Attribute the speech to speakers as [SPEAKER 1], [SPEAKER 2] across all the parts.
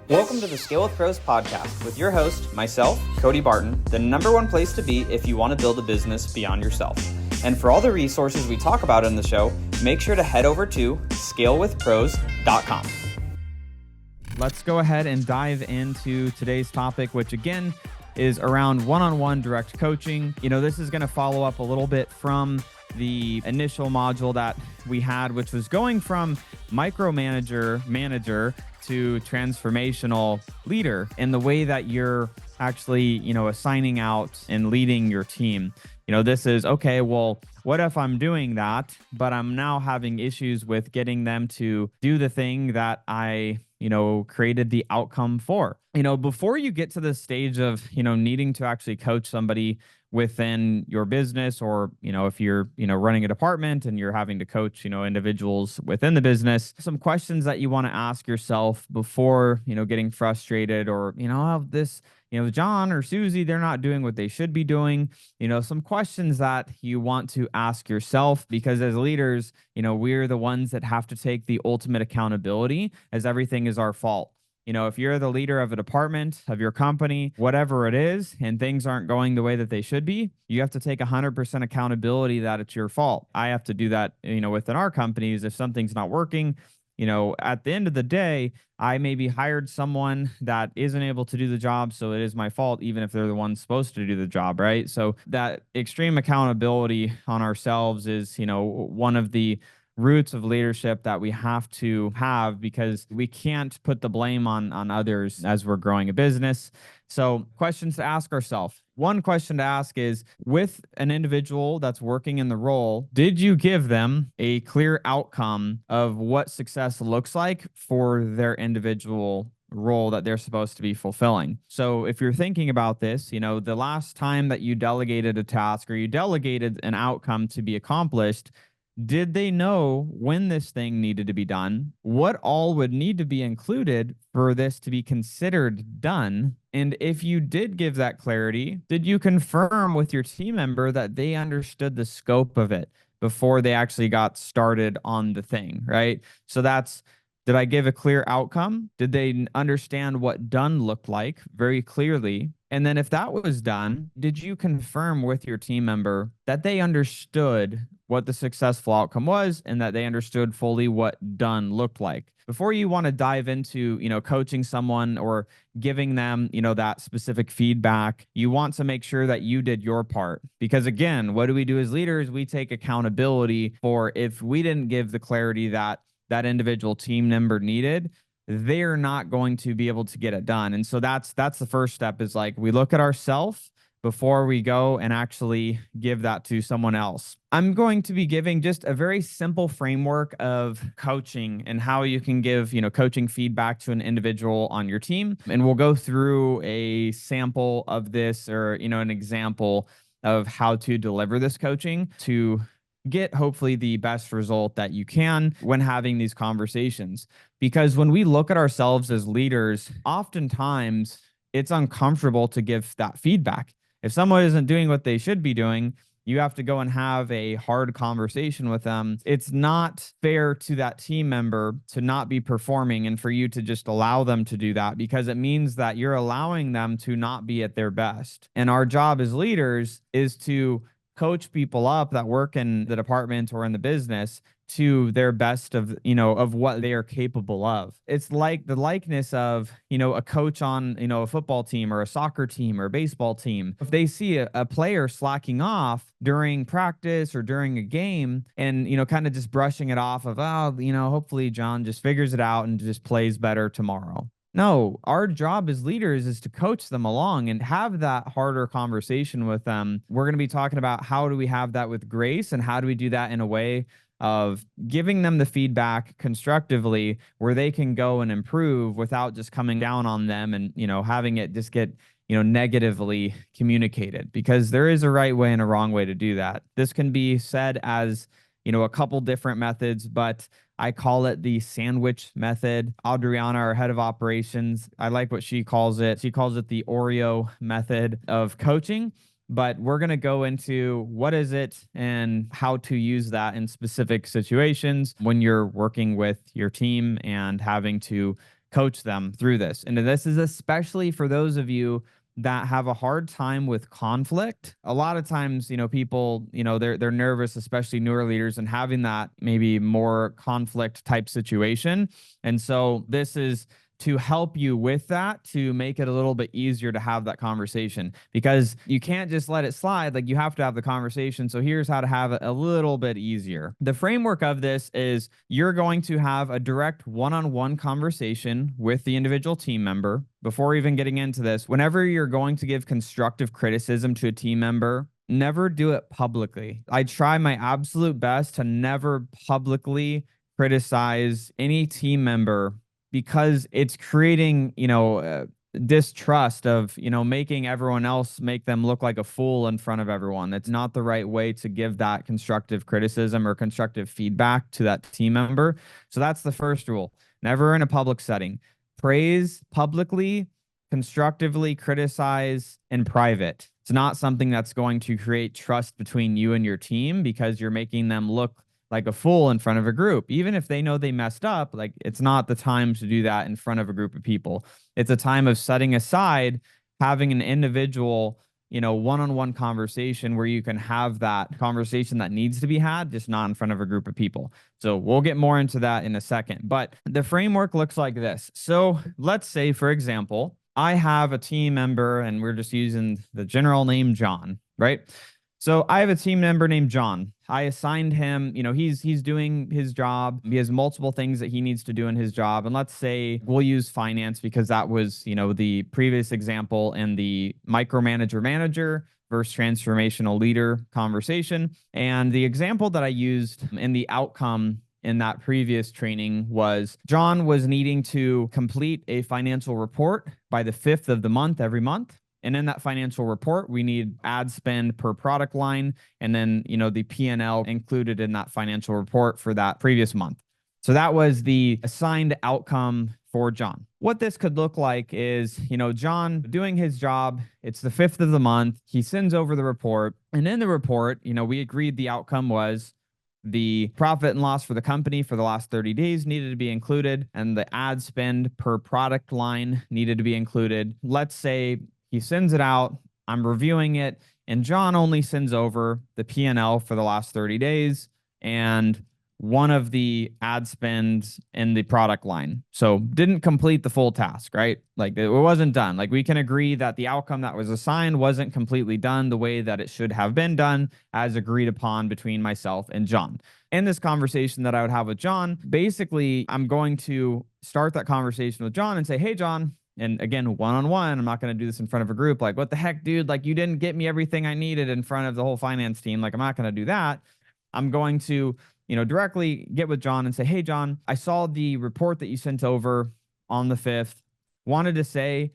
[SPEAKER 1] Welcome to the Scale with Pros podcast with your host, myself, Cody Barton, the number one place to be if you want to build a business beyond yourself. And for all the resources we talk about in the show, make sure to head over to scalewithpros.com.
[SPEAKER 2] Let's go ahead and dive into today's topic, which again is around one-on-one direct coaching. This is going to follow up a little bit from the initial module that we had, which was going from manager to transformational leader, and the way that you're actually, assigning out and leading your team. This is, okay, well, what if I'm doing that, but I'm now having issues with getting them to do the thing that I, created the outcome for? Before you get to the stage of, needing to actually coach somebody within your business, or, if you're, running a department and you're having to coach, individuals within the business, some questions that you want to ask yourself before, getting frustrated, or, this, John or Susie, they're not doing what they should be doing. Some questions that you want to ask yourself, because as leaders, we're the ones that have to take the ultimate accountability, as everything is our fault. If you're the leader of a department, of your company, whatever it is, and things aren't going the way that they should be, you have to take 100% accountability that it's your fault. I have to do that, within our companies. If something's not working, at the end of the day, I maybe hired someone that isn't able to do the job, so it is my fault, even if they're the ones supposed to do the job, right? So that extreme accountability on ourselves is, one of the roots of leadership that we have to have, because we can't put the blame on others as we're growing a business. So questions to ask ourselves. One question to ask is, with an individual that's working in the role, did you give them a clear outcome of what success looks like for their individual role that they're supposed to be fulfilling? So if you're thinking about this, the last time that you delegated a task, or you delegated an outcome to be accomplished, did they know when this thing needed to be done? What all would need to be included for this to be considered done? And if you did give that clarity, did you confirm with your team member that they understood the scope of it before they actually got started on the thing, right? So that's, did I give a clear outcome? Did they understand what done looked like very clearly? And then if that was done, did you confirm with your team member that they understood what the successful outcome was, and that they understood fully what done looked like? Before you want to dive into, coaching someone or giving them, that specific feedback, you want to make sure that you did your part. Because again, what do we do as leaders? We take accountability for, if we didn't give the clarity that that individual team member needed, they're not going to be able to get it done. And so that's the first step, is like, we look at ourselves before we go and actually give that to someone else. I'm going to be giving just a very simple framework of coaching and how you can give, coaching feedback to an individual on your team. And we'll go through a sample of this, or, an example of how to deliver this coaching to get hopefully the best result that you can when having these conversations. Because when we look at ourselves as leaders, oftentimes it's uncomfortable to give that feedback. If someone isn't doing what they should be doing, you have to go and have a hard conversation with them. It's not fair to that team member to not be performing and for you to just allow them to do that, because it means that you're allowing them to not be at their best. And our job as leaders is to coach people up that work in the department or in the business to their best of, of what they are capable of. It's like the likeness of, a coach on, a football team or a soccer team or a baseball team. If they see a player slacking off during practice or during a game, and, kind of just brushing it off of, hopefully John just figures it out and just plays better tomorrow. No, our job as leaders is to coach them along and have that harder conversation with them. We're going to be talking about how do we have that with grace, and how do we do that in a way of giving them the feedback constructively, where they can go and improve without just coming down on them and, having it just get, negatively communicated, because there is a right way and a wrong way to do that. This can be said as, a couple different methods, but I call it the sandwich method. Adriana, our head of operations, I like what she calls it. She calls it the Oreo method of coaching. But we're going to go into what is it and how to use that in specific situations when you're working with your team and having to coach them through this. And this is especially for those of you that have a hard time with conflict. A lot of times, people, they're nervous, especially newer leaders, and having that maybe more conflict type situation. And so this is to help you with that, to make it a little bit easier to have that conversation, because you can't just let it slide. Like, you have to have the conversation. So here's how to have it a little bit easier. The framework of this is you're going to have a direct one-on-one conversation with the individual team member. Before even getting into this, whenever you're going to give constructive criticism to a team member, never do it publicly. I try my absolute best to never publicly criticize any team member, because it's creating, distrust of, making everyone else, make them look like a fool in front of everyone. That's not the right way to give that constructive criticism or constructive feedback to that team member. So that's the first rule. Never in a public setting. Praise publicly, constructively criticize in private. It's not something that's going to create trust between you and your team, because you're making them look like a fool in front of a group. Even if they know they messed up, like, it's not the time to do that in front of a group of people. It's a time of setting aside, having an individual, one-on-one conversation where you can have that conversation that needs to be had, just not in front of a group of people. So we'll get more into that in a second. But the framework looks like this. So let's say, for example, I have a team member, and we're just using the general name John, right? So I have a team member named John. I assigned him, he's doing his job. He has multiple things that he needs to do in his job. And let's say we'll use finance, because that was, the previous example in the micromanager manager versus transformational leader conversation. And the example that I used in the outcome in that previous training was John was needing to complete a financial report by the 5th of the month every month. And in that financial report, we need ad spend per product line, and then, the P&L included in that financial report for that previous month. So that was the assigned outcome for John. What this could look like is, John doing his job. It's the 5th of the month. He sends over the report. And in the report, we agreed the outcome was the profit and loss for the company for the last 30 days needed to be included, and the ad spend per product line needed to be included. Let's say he sends it out, I'm reviewing it, and John only sends over the P&L for the last 30 days and one of the ad spends in the product line. So didn't complete the full task, right? Like, it wasn't done. Like, we can agree that the outcome that was assigned wasn't completely done the way that it should have been done, as agreed upon between myself and John. In this conversation that I would have with John, basically, I'm going to start that conversation with John and say, hey, John. And again, one-on-one, I'm not going to do this in front of a group. Like, what the heck, dude? Like, you didn't get me everything I needed in front of the whole finance team. Like, I'm not going to do that. I'm going to, directly get with John and say, hey, John, I saw the report that you sent over on the 5th. Wanted to say,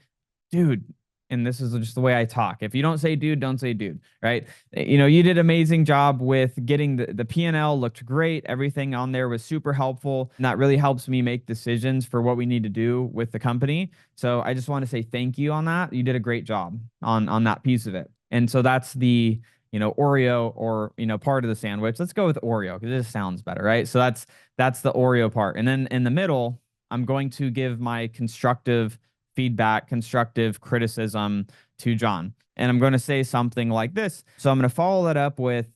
[SPEAKER 2] dude, and this is just the way I talk. If you don't say dude, don't say dude, right? You did an amazing job with getting the P&L, looked great. Everything on there was super helpful. And that really helps me make decisions for what we need to do with the company. So I just want to say thank you on that. You did a great job on that piece of it. And so that's the, Oreo, or, part of the sandwich. Let's go with Oreo, because it just sounds better, right? So that's the Oreo part. And then in the middle, I'm going to give my constructive feedback, constructive criticism to John. And I'm going to say something like this. So I'm going to follow that up with,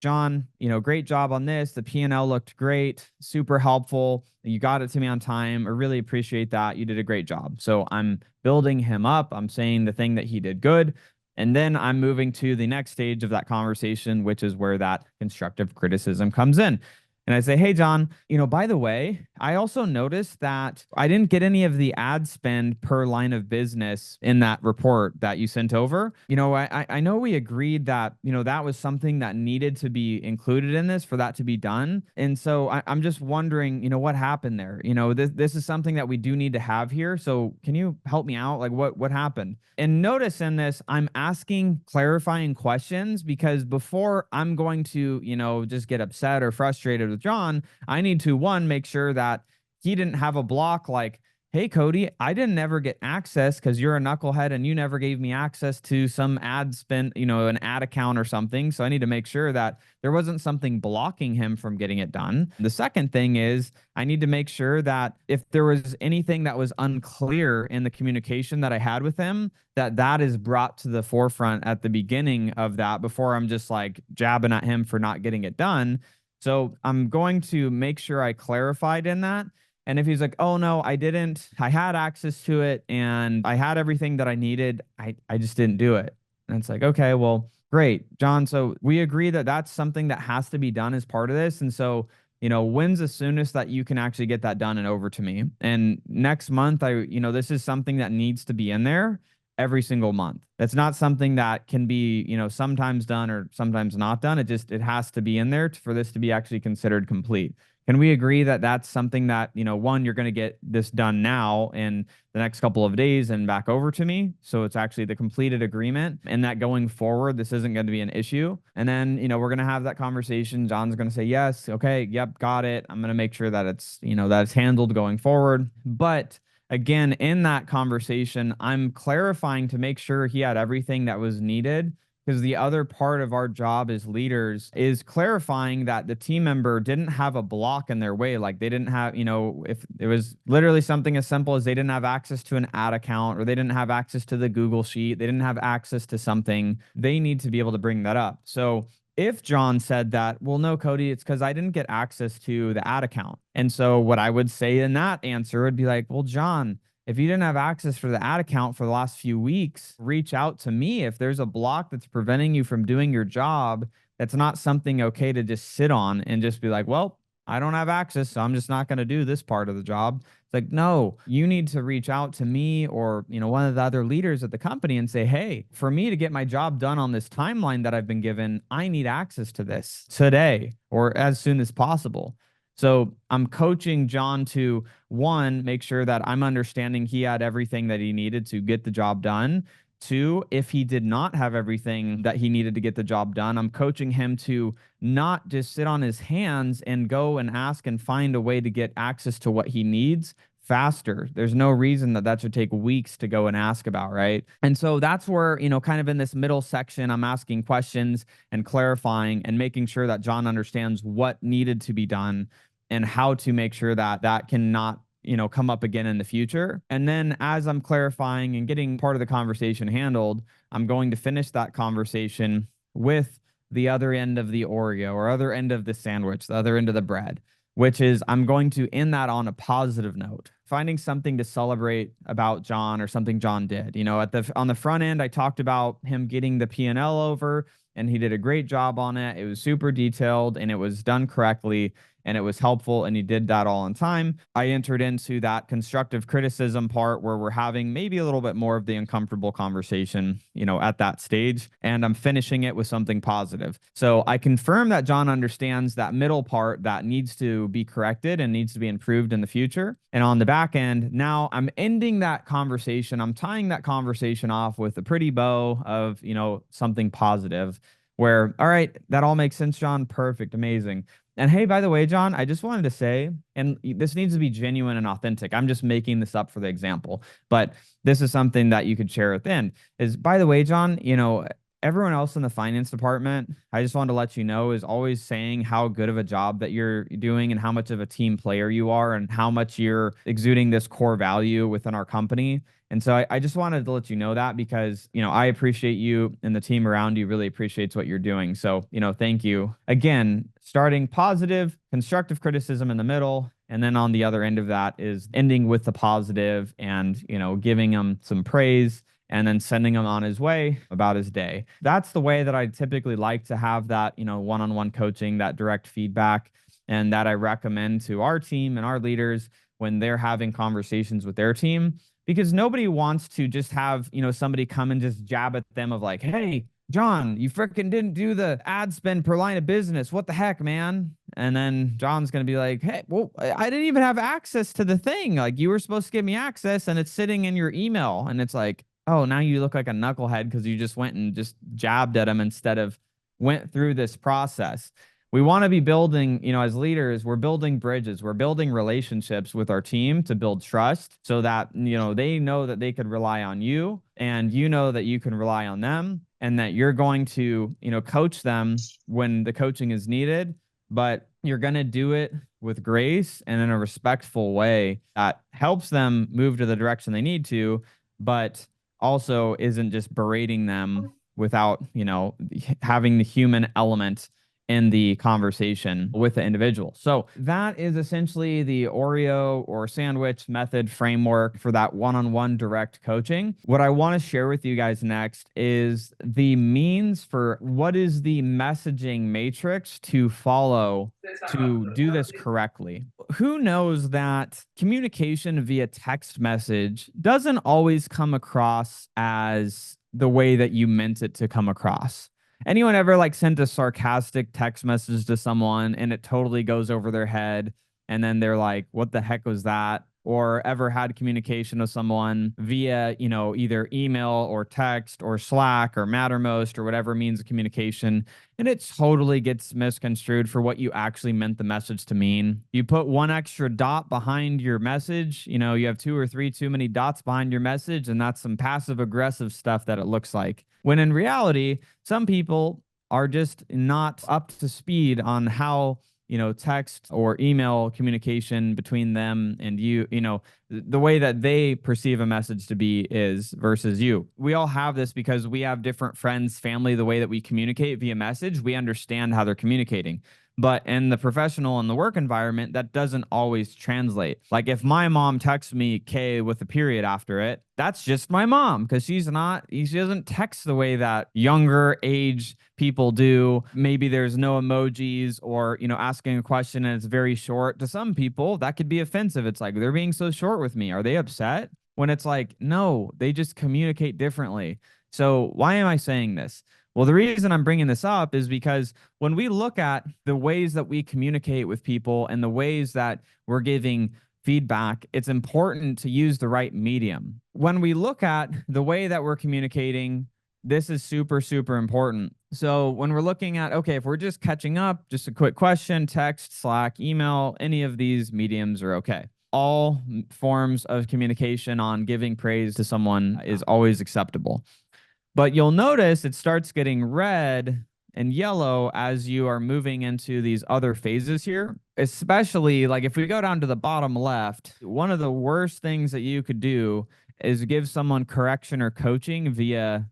[SPEAKER 2] John, great job on this. The P&L looked great, super helpful. You got it to me on time. I really appreciate that. You did a great job. So I'm building him up. I'm saying the thing that he did good. And then I'm moving to the next stage of that conversation, which is where that constructive criticism comes in. And I say, hey, John, by the way, I also noticed that I didn't get any of the ad spend per line of business in that report that you sent over. I know we agreed that, that was something that needed to be included in this for that to be done. And so I'm just wondering, what happened there? This is something that we do need to have here. So can you help me out? Like, what happened? And notice in this, I'm asking clarifying questions, because before I'm going to, just get upset or frustrated with John, I need to, one, make sure that he didn't have a block like, hey, Cody, I didn't ever get access because you're a knucklehead and you never gave me access to some ad spend, an ad account or something. So I need to make sure that there wasn't something blocking him from getting it done. The second thing is I need to make sure that if there was anything that was unclear in the communication that I had with him, that is brought to the forefront at the beginning of that before I'm just like jabbing at him for not getting it done. So I'm going to make sure I clarified in that. And if he's like, oh no, I didn't, I had access to it and I had everything that I needed, I just didn't do it. And it's like, okay, well, great, John. So we agree that that's something that has to be done as part of this. And so, when's the soonest that you can actually get that done and over to me? And next month, this is something that needs to be in there every single month. That's not something that can be, sometimes done or sometimes not done. It has to be in there for this to be actually considered complete. Can we agree that that's something that, one, you're going to get this done now in the next couple of days and back over to me? So it's actually the completed agreement, and that going forward, this isn't going to be an issue. And then, we're going to have that conversation. John's going to say, yes, okay, yep, got it. I'm going to make sure that it's handled going forward. But again, in that conversation, I'm clarifying to make sure he had everything that was needed, because the other part of our job as leaders is clarifying that the team member didn't have a block in their way. Like they didn't have, if it was literally something as simple as they didn't have access to an ad account or they didn't have access to the Google Sheet, they didn't have access to something, they need to be able to bring that up. So if John said that, well, no, Cody, it's because I didn't get access to the ad account. And so what I would say in that answer would be like, well, John, if you didn't have access for the ad account for the last few weeks, reach out to me. If there's a block that's preventing you from doing your job, that's not something okay to just sit on and just be like, well, I don't have access, so I'm just not going to do this part of the job. It's like, no, you need to reach out to me or, one of the other leaders at the company and say, hey, for me to get my job done on this timeline that I've been given, I need access to this today or as soon as possible. So I'm coaching John to, one, make sure that I'm understanding he had everything that he needed to get the job done. Two, if he did not have everything that he needed to get the job done, I'm coaching him to not just sit on his hands and go and ask and find a way to get access to what he needs faster. There's no reason that should take weeks to go and ask about, right? And so that's where, kind of in this middle section, I'm asking questions and clarifying and making sure that John understands what needed to be done and how to make sure that that cannot come up again in the future. And then as I'm clarifying and getting part of the conversation handled, I'm going to finish that conversation with the other end of the Oreo or other end of the sandwich, the other end of the bread, which is I'm going to end that on a positive note, finding something to celebrate about John or something John did. On the front end, I talked about him getting the P&L over, and he did a great job on it. It was super detailed and it was done correctly and it was helpful and he did that all on time. I entered into that constructive criticism part where we're having maybe a little bit more of the uncomfortable conversation, at that stage, and I'm finishing it with something positive. So I confirm that John understands that middle part that needs to be corrected and needs to be improved in the future. And on the back end, now I'm ending that conversation. I'm tying that conversation off with a pretty bow of, something positive where, all right, that all makes sense, John. Perfect. Amazing. And hey, by the way, John, I just wanted to say, and this needs to be genuine and authentic. I'm just making this up for the example, but this is something that you could share within is, by the way, John, everyone else in the finance department, I just wanted to let you know, is always saying how good of a job that you're doing and how much of a team player you are and how much you're exuding this core value within our company. And so I just wanted to let you know that because, I appreciate you and the team around you really appreciates what you're doing. So, thank you. Again, starting positive, constructive criticism in the middle. And then on the other end of that is ending with the positive and, giving him some praise and then sending him on his way about his day. That's the way that I typically like to have that, one-on-one coaching, that direct feedback, and that I recommend to our team and our leaders when they're having conversations with their team. Because nobody wants to just have, somebody come and just jab at them of like, hey, John, you freaking didn't do the ad spend per line of business. What the heck, man? And then John's going to be like, hey, well, I didn't even have access to the thing. Like you were supposed to give me access and it's sitting in your email. And it's like, oh, now you look like a knucklehead because you just went and just jabbed at him instead of went through this process. We want to be building, as leaders, we're building bridges, we're building relationships with our team to build trust so that, they know that they could rely on you and you know that you can rely on them and that you're going to, coach them when the coaching is needed, but you're going to do it with grace and in a respectful way that helps them move to the direction they need to, but also isn't just berating them without, having the human element in the conversation with the individual. So that is essentially the Oreo or sandwich method framework for that one-on-one direct coaching. What I want to share with you guys next is the means for what is the messaging matrix to follow to do this correctly. Who knows that communication via text message doesn't always come across as the way that you meant it to come across? Anyone ever like sent a sarcastic text message to someone and it totally goes over their head and then they're like, what the heck was that? Or ever had communication with someone via, either email or text or Slack or Mattermost or whatever means of communication, and it totally gets misconstrued for what you actually meant the message to mean. You put one extra dot behind your message, you have two or three too many dots behind your message, and that's some passive aggressive stuff that it looks like. When in reality, some people are just not up to speed on how text or email communication between them and you, the way that they perceive a message to be is versus you. We all have this because we have different friends, family, the way that we communicate via message, we understand how they're communicating. But in the professional and the work environment, that doesn't always translate. Like if my mom texts me K with a period after it, that's just my mom because she doesn't text the way that younger age people do. Maybe there's no emojis or, asking a question and it's very short. To some people, that could be offensive. It's like, they're being so short with me. Are they upset? When it's like, no, they just communicate differently. So why am I saying this? Well, the reason I'm bringing this up is because when we look at the ways that we communicate with people and the ways that we're giving feedback, it's important to use the right medium. When we look at the way that we're communicating, this is super, super important. So when we're looking at, okay, if we're just catching up, just a quick question, text, Slack, email, any of these mediums are okay. All forms of communication on giving praise to someone is always acceptable. But you'll notice it starts getting red and yellow as you are moving into these other phases here. Especially like if we go down to the bottom left, one of the worst things that you could do is give someone correction or coaching via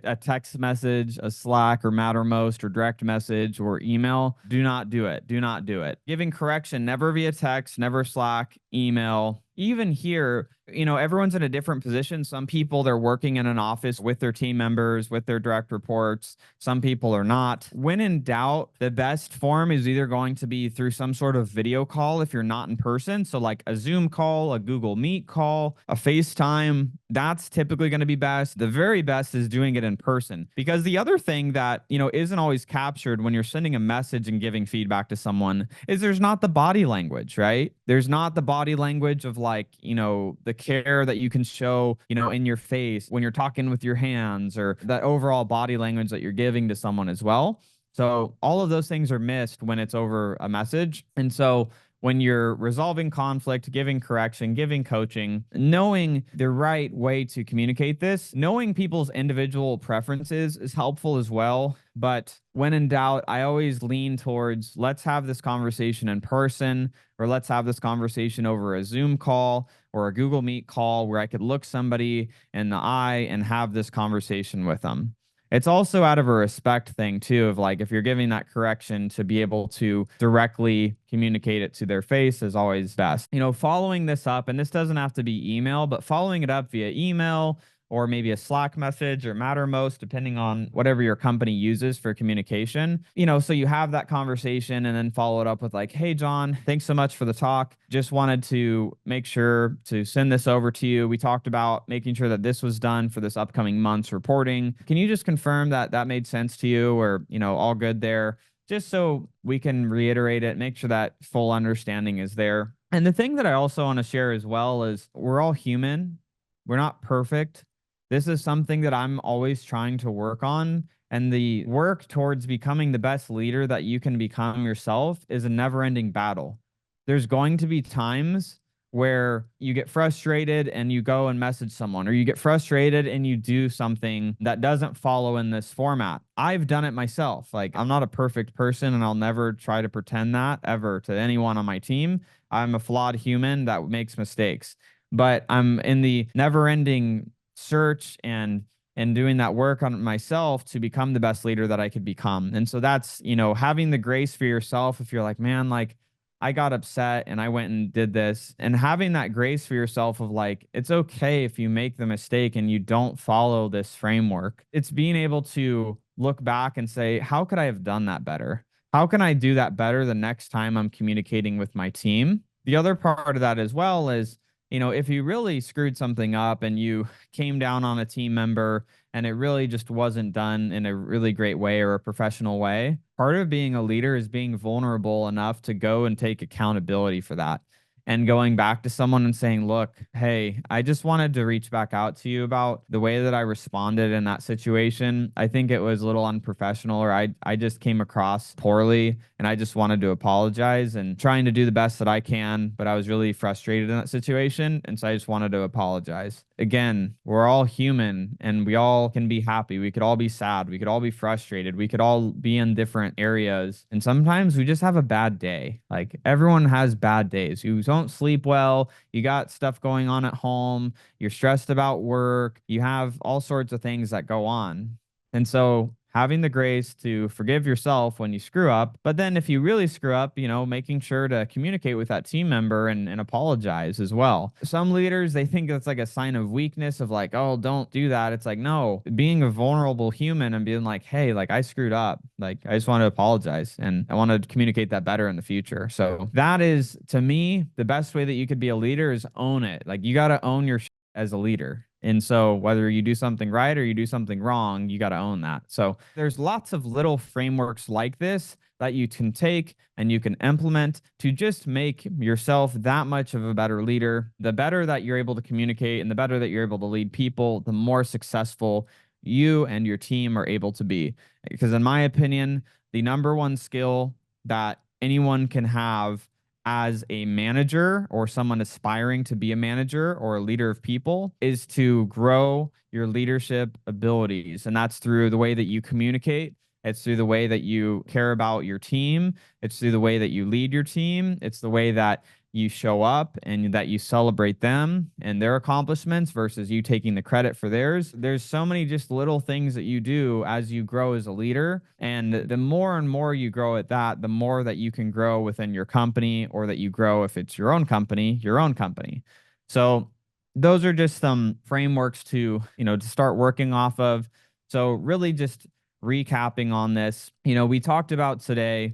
[SPEAKER 2] a text message, a Slack or Mattermost or direct message or email. Do not do it. Do not do it. Giving correction, never via text, never Slack, email. Even here, everyone's in a different position. Some people, they're working in an office with their team members, with their direct reports. Some people are not. When in doubt, the best form is either going to be through some sort of video call if you're not in person. So like a Zoom call, a Google Meet call, a FaceTime, that's typically going to be best. The very best is doing it in person, because the other thing that, isn't always captured when you're sending a message and giving feedback to someone is there's not the body language, right? There's not the body language of like, the care that you can show, in your face when you're talking with your hands, or that overall body language that you're giving to someone as well. So all of those things are missed when it's over a message. And so when you're resolving conflict, giving correction, giving coaching, knowing the right way to communicate this, knowing people's individual preferences is helpful as well. But when in doubt, I always lean towards let's have this conversation in person, or let's have this conversation over a Zoom call or a Google Meet call where I could look somebody in the eye and have this conversation with them. It's also out of a respect thing too, of like, if you're giving that correction, to be able to directly communicate it to their face is always best. Following this up, and this doesn't have to be email, but following it up via email or maybe a Slack message or Mattermost, depending on whatever your company uses for communication. So you have that conversation and then follow it up with like, hey, John, thanks so much for the talk. Just wanted to make sure to send this over to you. We talked about making sure that this was done for this upcoming month's reporting. Can you just confirm that that made sense to you, or, all good there? Just so we can reiterate it, make sure that full understanding is there. And the thing that I also want to share as well is we're all human. We're not perfect. This is something that I'm always trying to work on And the work towards becoming the best leader that you can become yourself is a never-ending battle. There's going to be times where you get frustrated and you go and message someone, or you get frustrated and you do something that doesn't follow in this format. I've done it myself. Like, I'm not a perfect person and I'll never try to pretend that ever to anyone on my team. I'm a flawed human that makes mistakes, but I'm in the never-ending search and doing that work on myself to become the best leader that I could become. And so that's, having the grace for yourself. If you're like, man, like, I got upset and I went and did this, and having that grace for yourself of like, it's okay if you make the mistake and you don't follow this framework. It's being able to look back and say, how could I have done that better? How can I do that better the next time I'm communicating with my team? The other part of that as well is, if you really screwed something up and you came down on a team member and it really just wasn't done in a really great way or a professional way, part of being a leader is being vulnerable enough to go and take accountability for that. And going back to someone and saying, look, hey, I just wanted to reach back out to you about the way that I responded in that situation. I think it was a little unprofessional, or I just came across poorly, and I just wanted to apologize and trying to do the best that I can, but I was really frustrated in that situation. And so I just wanted to apologize. Again, we're all human and we all can be happy. We could all be sad. We could all be frustrated. We could all be in different areas. And sometimes we just have a bad day. Like, everyone has bad days. You don't sleep well. You got stuff going on at home. You're stressed about work. You have all sorts of things that go on. And so having the grace to forgive yourself when you screw up, but then if you really screw up, making sure to communicate with that team member and apologize as well. Some leaders, they think that's like a sign of weakness of like, oh, don't do that. It's like, no, being a vulnerable human and being like, hey, like, I screwed up. Like, I just want to apologize and I want to communicate that better in the future. So that is, to me, the best way that you could be a leader is own it. Like, you got to own your as a leader. And so whether you do something right or you do something wrong, you got to own that. So there's lots of little frameworks like this that you can take and you can implement to just make yourself that much of a better leader. The better that you're able to communicate and the better that you're able to lead people, the more successful you and your team are able to be. Because in my opinion, the number one skill that anyone can have as a manager or someone aspiring to be a manager or a leader of people is to grow your leadership abilities. And that's through the way that you communicate. It's through the way that you care about your team. It's through the way that you lead your team. It's the way that you show up and that you celebrate them and their accomplishments versus you taking the credit for theirs. There's so many just little things that you do as you grow as a leader. And the more and more you grow at that, the more that you can grow within your company, or that you grow, if it's your own company, your own company. So those are just some frameworks to start working off of. So really just recapping on this, we talked about today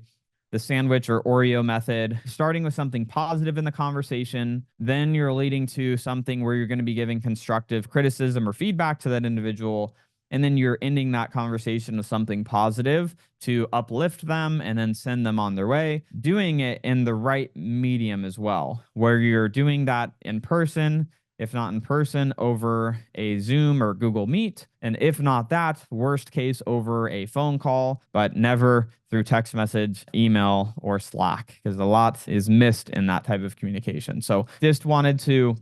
[SPEAKER 2] the sandwich or Oreo method, starting with something positive in the conversation. Then you're leading to something where you're going to be giving constructive criticism or feedback to that individual. And then you're ending that conversation with something positive to uplift them and then send them on their way, doing it in the right medium as well, where you're doing that in person, if not in person, over a Zoom or Google Meet. And if not that, worst case, over a phone call, but never through text message, email, or Slack, because a lot is missed in that type of communication. So just wanted to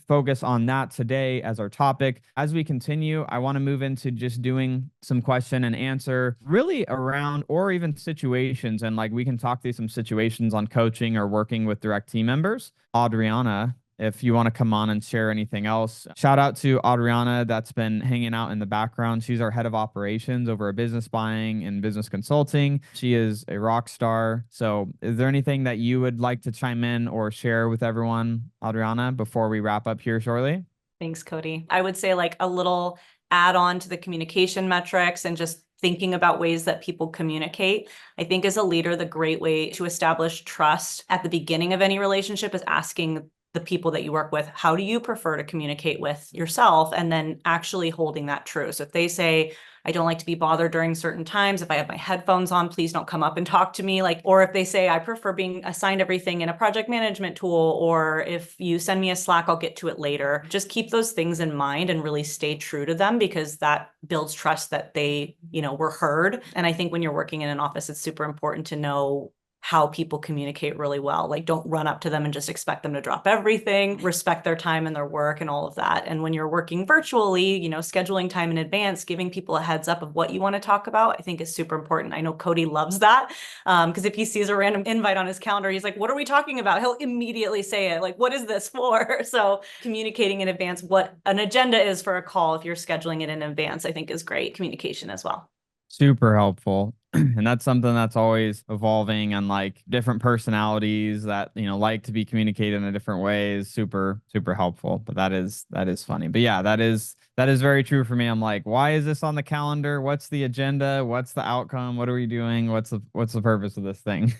[SPEAKER 2] focus on that today as our topic. As we continue, I want to move into just doing some question and answer really around, or even situations. And like, we can talk through some situations on coaching or working with direct team members. Adriana, if you want to come on and share anything else. Shout out to Adriana that's been hanging out in the background. She's our head of operations over at business buying and business consulting. She is a rock star. So is there anything that you would like to chime in or share with everyone, Adriana, before we wrap up here shortly?
[SPEAKER 3] Thanks, Cody. I would say like a little add on to the communication metrics and just thinking about ways that people communicate. I think as a leader, the great way to establish trust at the beginning of any relationship is asking the people that you work with, how do you prefer to communicate with yourself? And then actually holding that true. So if they say, I don't like to be bothered during certain times. If I have my headphones on, please don't come up and talk to me. Like, or if they say, I prefer being assigned everything in a project management tool, or if you send me a Slack, I'll get to it later. Just keep those things in mind and really stay true to them, because that builds trust that they, were heard. And I think when you're working in an office, it's super important to know how people communicate really well. Like, don't run up to them and just expect them to drop everything, respect their time and their work and all of that. And when you're working virtually, scheduling time in advance, giving people a heads up of what you want to talk about, I think is super important. I know Cody loves that, because if he sees a random invite on his calendar, he's like, what are we talking about? He'll immediately say it, like, what is this for? So communicating in advance what an agenda is for a call, if you're scheduling it in advance, I think is great communication as well.
[SPEAKER 2] Super helpful. And that's something that's always evolving, and like different personalities that, like to be communicated in a different way is super, super helpful. But that is funny. But yeah, that is very true for me. I'm like, why is this on the calendar? What's the agenda? What's the outcome? What are we doing? What's the purpose of this thing?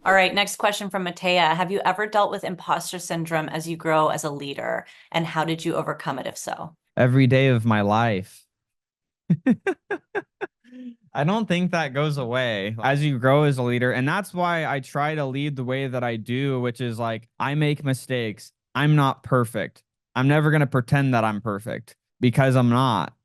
[SPEAKER 3] All right, next question from Matea. Have you ever dealt with imposter syndrome as you grow as a leader? And how did you overcome it, if so?
[SPEAKER 2] Every day of my life. I don't think that goes away as you grow as a leader. And that's why I try to lead the way that I do, which is like, I make mistakes. I'm not perfect. I'm never going to pretend that I'm perfect, because I'm not.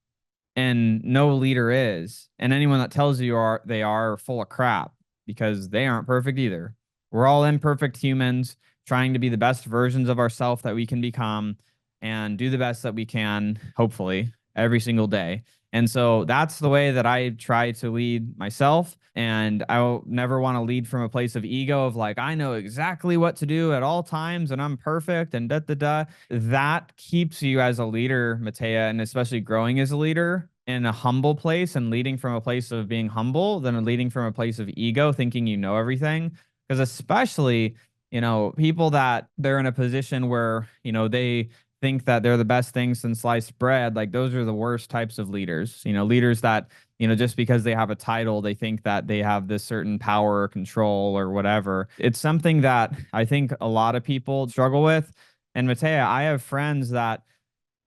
[SPEAKER 2] And no leader is. And anyone that tells you they are full of crap, because they aren't perfect either. We're all imperfect humans trying to be the best versions of ourselves that we can become, and do the best that we can, hopefully, every single day. And so that's the way that I try to lead myself. And I never want to lead from a place of ego of like, I know exactly what to do at all times and I'm perfect and da da da. That keeps you as a leader, Matea, and especially growing as a leader in a humble place, and leading from a place of being humble than leading from a place of ego, thinking you know everything. Because especially, people that they're in a position where, they think that they're the best thing since sliced bread, like those are the worst types of leaders. Leaders that, just because they have a title, they think that they have this certain power or control or whatever. It's something that I think a lot of people struggle with. And Matea, I have friends that,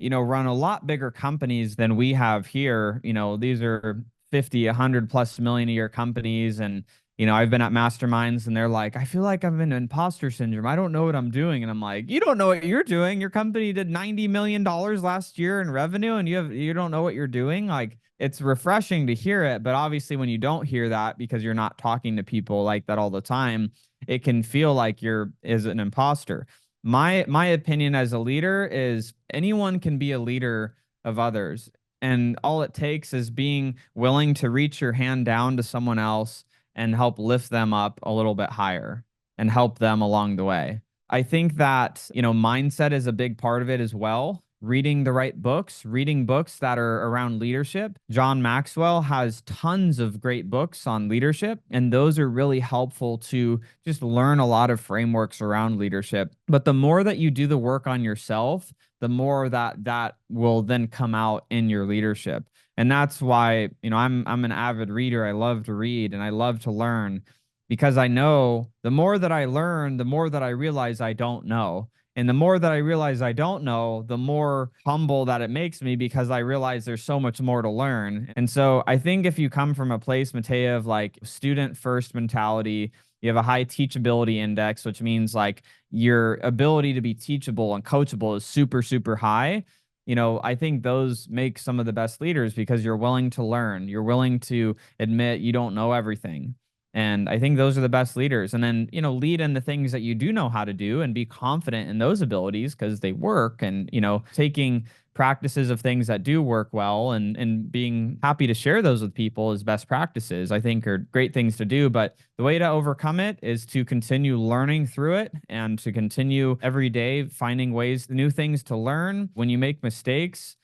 [SPEAKER 2] run a lot bigger companies than we have here. These are 50, 100 plus million a year companies. And, I've been at masterminds and they're like, I feel like I'm in imposter syndrome. I don't know what I'm doing. And I'm like, you don't know what you're doing. Your company did $90 million last year in revenue and you don't know what you're doing. Like, it's refreshing to hear it. But obviously when you don't hear that, because you're not talking to people like that all the time, it can feel like is an imposter. My opinion as a leader is anyone can be a leader of others. And all it takes is being willing to reach your hand down to someone else and help lift them up a little bit higher and help them along the way. I think that, mindset is a big part of it as well. Reading the right books, reading books that are around leadership. John Maxwell has tons of great books on leadership, and those are really helpful to just learn a lot of frameworks around leadership. But the more that you do the work on yourself, the more that will then come out in your leadership. And that's why, I'm an avid reader. I love to read and I love to learn, because I know the more that I learn, the more that I realize I don't know. And the more that I realize I don't know, the more humble that it makes me, because I realize there's so much more to learn. And so I think if you come from a place, Matea, of like student first mentality, you have a high teachability index, which means like your ability to be teachable and coachable is super, super high. I think those make some of the best leaders, because you're willing to learn. You're willing to admit you don't know everything. And I think those are the best leaders. And then, lead in the things that you do know how to do and be confident in those abilities because they work. And, taking practices of things that do work well and being happy to share those with people as best practices, I think are great things to do. But the way to overcome it is to continue learning through it and to continue every day finding ways, new things to learn. When you make mistakes,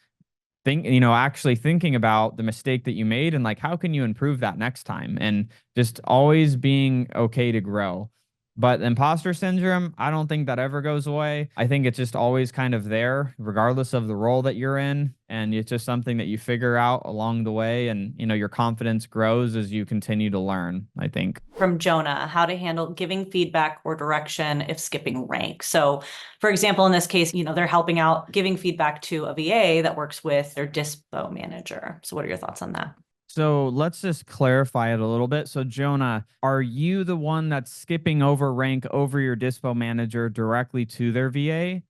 [SPEAKER 2] actually thinking about the mistake that you made and like, how can you improve that next time? And just always being okay to grow. But imposter syndrome, I don't think that ever goes away. I think it's just always kind of there, regardless of the role that you're in. And it's just something that you figure out along the way. And, your confidence grows as you continue to learn, I think.
[SPEAKER 3] From Jonah, how to handle giving feedback or direction if skipping rank. So, for example, in this case, they're helping out giving feedback to a VA that works with their dispo manager. So what are your thoughts on that?
[SPEAKER 2] So let's just clarify it a little bit. So, Jonah, are you the one that's skipping over rank over your dispo manager directly to their VA,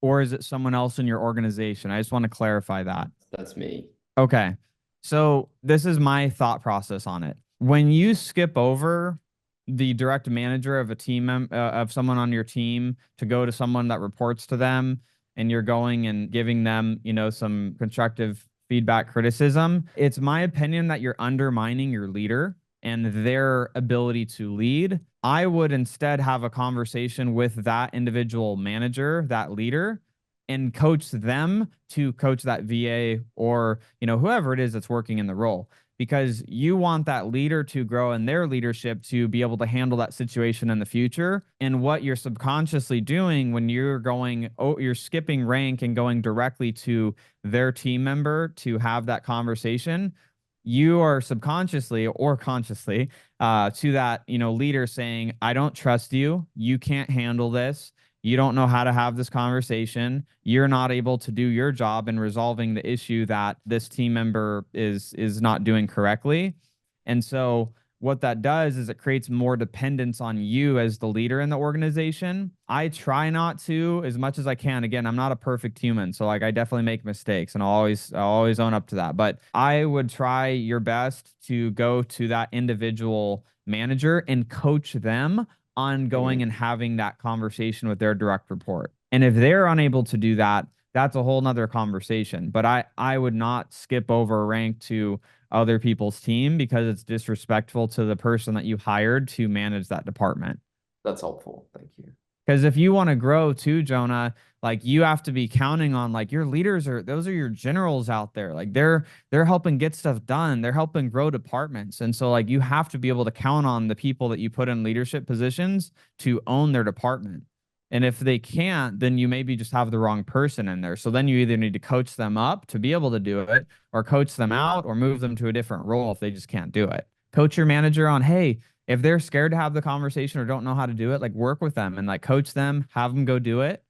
[SPEAKER 2] or is it someone else in your organization? I just want to clarify that.
[SPEAKER 4] That's me.
[SPEAKER 2] Okay. So, this is my thought process on it. When you skip over the direct manager of a of someone on your team to go to someone that reports to them, and you're going and giving them, some constructive feedback, criticism, it's my opinion that you're undermining your leader and their ability to lead. I would instead have a conversation with that individual manager, that leader, and coach them to coach that VA or, whoever it is that's working in the role, because you want that leader to grow in their leadership to be able to handle that situation in the future. And what you're subconsciously doing when you're skipping rank and going directly to their team member to have that conversation, you are subconsciously or consciously to that, leader saying, I don't trust you. You can't handle this. You don't know how to have this conversation. You're not able to do your job in resolving the issue that this team member is not doing correctly. And so what that does is it creates more dependence on you as the leader in the organization. I try not to as much as I can. Again, I'm not a perfect human, so I definitely make mistakes, and I'll always own up to that. But I would try your best to go to that individual manager and coach them on going and having that conversation with their direct report. And if they're unable to do that, that's a whole nother conversation. But I would not skip over rank to other people's team because it's disrespectful to the person that you hired to manage that department.
[SPEAKER 4] That's helpful. Thank you.
[SPEAKER 2] Because if you want to grow too, Jonah, like you have to be counting on like your leaders those are your generals out there. Like they're helping get stuff done. They're helping grow departments. And so like you have to be able to count on the people that you put in leadership positions to own their department. And if they can't, then you maybe just have the wrong person in there. So then you either need to coach them up to be able to do it, or coach them out, or move them to a different role if they just can't do it. Coach your manager on, hey, if they're scared to have the conversation or don't know how to do it, like work with them and like coach them, have them go do it,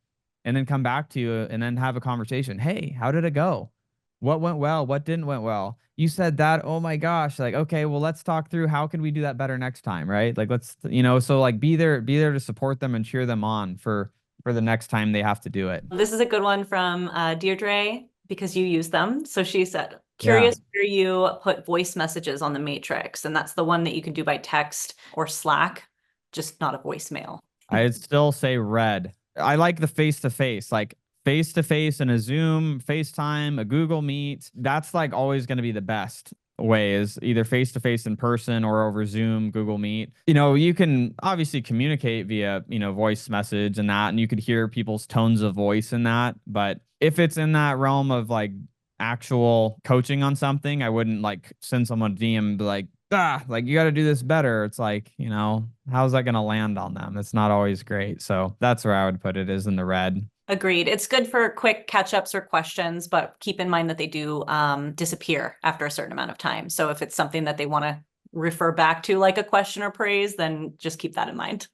[SPEAKER 2] and then come back to you and then have a conversation. Hey, how did it go? What went well? What didn't went well? You said that. Oh my gosh. Like, okay, well, let's talk through how can we do that better next time, right? Like, let's, so like be there to support them and cheer them on for the next time they have to do it.
[SPEAKER 3] This is a good one from Deirdre, because you use them. So she said, curious where you put voice messages on the matrix. And that's the one that you can do by text or Slack, just not a voicemail.
[SPEAKER 2] I'd still say red. I like the face-to-face, like face-to-face in a Zoom, FaceTime, a Google Meet. That's like always going to be the best way, is either face-to-face in person or over Zoom, Google Meet. You can obviously communicate via, voice message and that, and you could hear people's tones of voice in that. But if it's in that realm of like actual coaching on something, I wouldn't like send someone a DM and be like, like you got to do this better. It's like, how's that going to land on them? It's not always great. So that's where I would put it, is in the red.
[SPEAKER 3] Agreed. It's good for quick catch-ups or questions, but keep in mind that they do disappear after a certain amount of time. So if it's something that they want to refer back to, like a question or praise, then just keep that in mind.